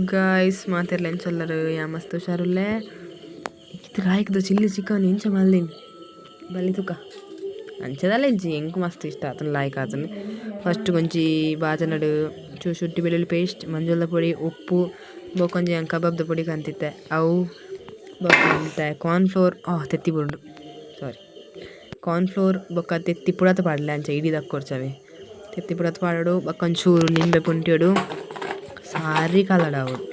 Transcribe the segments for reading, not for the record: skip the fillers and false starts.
Guys मातेरलेन चल्लर या मस्त हुशारुल्ले किती रायकद चिल्ली चिकन इंच मल्दीन बल्ली तुका अंचदाले इंक मस्त इष्ट आतन लायक आतन फस्ट కొంచెం ಬಾಜನಡು ಶುಂಠಿ ಬೆಳ್ಳುಳ್ಳಿ ಪೇಸ್ಟ್ ಮಂಜುಳದ ಪೊಡಿ ಉಪ್ಪು ಬೊಕೊಂಜಿ ಕಬಾಬ್ದ ಪೊಡಿ ಕಂತಿತ್ತೆ ಅವು ಬೊಕ್ಕಂತೆ ಕಾರ್ನ್ ಫ್ಲೋರ್ ತೆತ್ತಿ ಬುಂಡು ಸಾರಿ ಕಾರ್ನ್ ಫ್ಲೋರ್ ಬೊಕ್ಕ ತೆತ್ತಿ ಪುಡತ ಪಾಡಲೆ ಅಂಚ ಇಡಿ ದಕ್ಕೊರ್ಚವೆ ತೆತ್ತಿ ಪುಡತ ಪಾಡೋಡು ಬೊಕ್ಕೊಂಚೂರು ನಿಂಬೆ ಪುಂಟಿಯೋಡು ಸಾರಿ ಕಲಡಾವಡು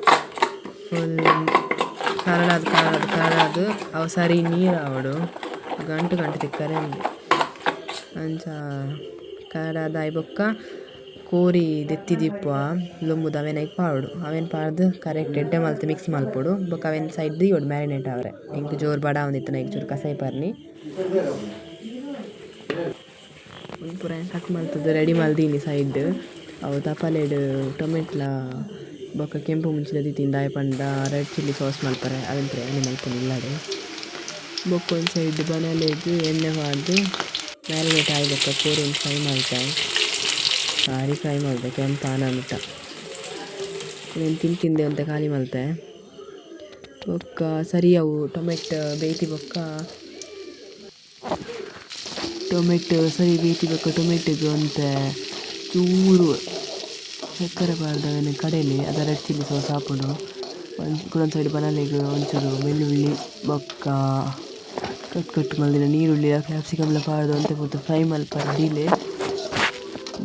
ಫುಲ್ ಕಲಡಾದು ಅವು ಸರಿ ನೀರು ಆವಡು ಗಂಟು ತಿಕ್ಕರೆ ಅಂಚ ಕಲಡಾದಾಯಿ ಬೊಕ್ಕ ಕೋರಿ ದೆತ್ತಿದಿಪ್ಪುವ ಲೊಂಬುದು ಅವೆನೈಗೆ ಪಾವಡು ಅವೆನ್ ಪಾಡ್ದು ಕರೆಕ್ಟ್ ಎಡ್ಡೆ ಮಲ್ತು ಮಿಕ್ಸ್ ಮಲ್ಪೊಡು ಬೊಕ್ಕ ಅವೆನ್ ಸೈಡ್ ದಿಯೋಡು ಮ್ಯಾರಿನೇಟ್ ಆವರೆ ಇಂಕ್ ಜೋರು ಬಡ ಒಂದಿತ್ತು ನೈಕ್ ಜೋರು ಕಸಾಯಿ ಪಾರ್ನಿ ಪೂರ ಕಟ್ ಮಲ್ತದ್ದು ರೆಡಿ ಮಲ್ದೀನಿ ಸೈಡ್ ಅವು ತಪಾಲೆಡು ಟೊಮೆಟ್ಲ ಬೊಕ್ಕ ಕೆಂಪು ಮುಂಚಿದ ದಿತ್ತಿಂದ ದಾಯ ಪಂಡ ರೆಡ್ ಚಿಲ್ಲಿ ಸಾಸ್ ಮಲ್ಪರೆ ಅವೆಂತ್ರೆ ಎಣ್ಣೆ ಮಲ್ಪೊಂದು ಇಲ್ಲಾಡೆ ಬೊಕ್ಕ ಒಂದು ಸೈಡ್ ಬನಾಲೆಗ್ ಎಣ್ಣೆ ಪಾಡ್ದು ಮ್ಯಾರಿನೇಟ್ ಆಗಿ ಬೊಕ್ಕ ಕೋರಿ ಫ್ರೈ ಮಲ್ತೆ ಸಾರಿ ಫ್ರೈ ಮಲ್ತೆ ಕೆಂಪಾನ ಅಂತ నేను ತಿಂತಿಂದೆ ಅಂತ ಖಾಲಿ ಮಲ್ತೆ ಬೊಕ್ಕ ಸರಿ ಅವು ಟೊಮೆಟೊ ಸರಿ ಬೇಯ್ತಿ ಬೊಕ್ಕ ಟೊಮೆಟೊಗೆ ಅಂತ ಚೂರು ಸಕ್ಕರೆ ಪಾಡ್ದವನ ಕಡಲೆ ಅದ ರೆಡ್ ಚಿಲ್ಲಿ ಸಾಸ್ ಹಾಕೊಂಡು ಒಂದು ಸೈಡ್ ಬನಾಲೆಗೆ ಒಂಚೂರು ಬೆಳ್ಳುಳ್ಳಿ ಬೊಕ್ಕ ಕಟ್ ಮಲ್ದಿನ ನೀರುಳ್ಳಿ ಕ್ಯಾಪ್ಸಿಕಮ್ಲ ಪಾಡ್ದು ಅಂತ ಪೂರ್ತಿ ಫ್ರೈ ಮಲ್ಪರೆ ಅಡಿಲೆ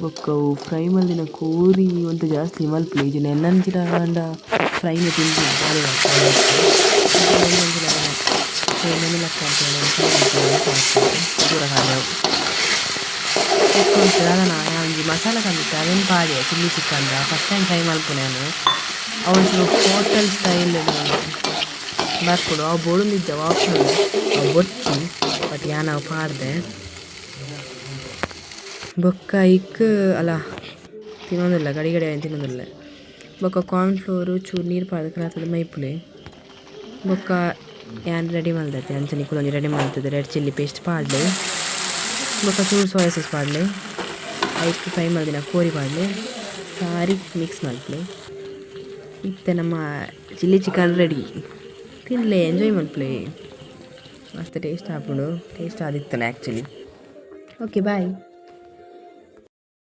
ಬೊಕ್ಕವು ಫ್ರೈ ಮಲ್ದಿನ ಕೋರಿ ಒಂತ ಜಾಸ್ತಿ ಮಲ್ಪಲೆ ಇಜಿನ ಎನ್ನಂಚಿನ ಕಾಂಡ ಫ್ರೈನ ತಿಂದು ಒಂಜಿ ಮಸಾಲ ಕಂದಿತ್ತೆ ಅವೇನು ಪಾಡಿಯ ಚಿಲ್ಲಿ ಚಿಕನ್ದ ಫಸ್ಟ್ ಟೈಮ್ ಫ್ರೈ ಮಲ್ಪುನೆ ನಾನು ಅವೊಂಚೂರು ಹೋಟೆಲ್ ಸ್ಟೈಲ್ ಬರ್ಕೊಡು ಅವು ಬೋಡುಂದಿದ್ದವು ಆಪ್ಷನ್ ಅವು ಬೊಚ್ಚಿ ಬಟ್ ನಾವು ಪಾಡ್ದೆ ಬೊಕ್ಕ ಇಕ್ ಅಲ್ಲ ತಿನ್ನೋದಿಲ್ಲ ಗಡಿ ಏನು ತಿನ್ನೋದಿಲ್ಲ ಬೊಕ್ಕ ಕಾರ್ನ್ ಫ್ಲೋರು ಚೂರು ನೀರು ಪಾಡ್ದು ಕಲಾತದ ಮೈಪುಲೆ ಬೊಕ್ಕ ಏನು ರೆಡಿ ಮಲ್ದೈತೆ ಅಂಚನೆ ಕುಲೊಂಜಿ ರೆಡಿ ಮಲ್ತದೆ ರೆಡ್ ಚಿಲ್ಲಿ ಪೇಸ್ಟ್ ಪಾಡ್ಲೆ ಬೊಕ್ಕ ಚೂರು ಸೋಯಾ ಸಾಸ್ ಪಾಡ್ಲೆ ಐಕ್ ಫ್ರೈ ಮಲ್ದಿನ ಕೋರಿ ಪಾಡ್ಲೆ ಸಾರಿ ಮಿಕ್ಸ್ ಮಲ್ಪಲೆ ಇತ್ತೆ ನಮ್ಮ ಚಿಲ್ಲಿ ಚಿಕನ್ ರೆಡಿ ತಿನ್ನಲೆ ಎಂಜಾಯ್ ಮಲ್ಪಲೆ ಮಸ್ತ್ ಟೇಸ್ಟ್ ಆಪುಂಡು ಟೇಸ್ಟ್ ಆದಿತ್ತನೆ ಆ್ಯಕ್ಚುಲಿ ಓಕೆ ಬಾಯ್.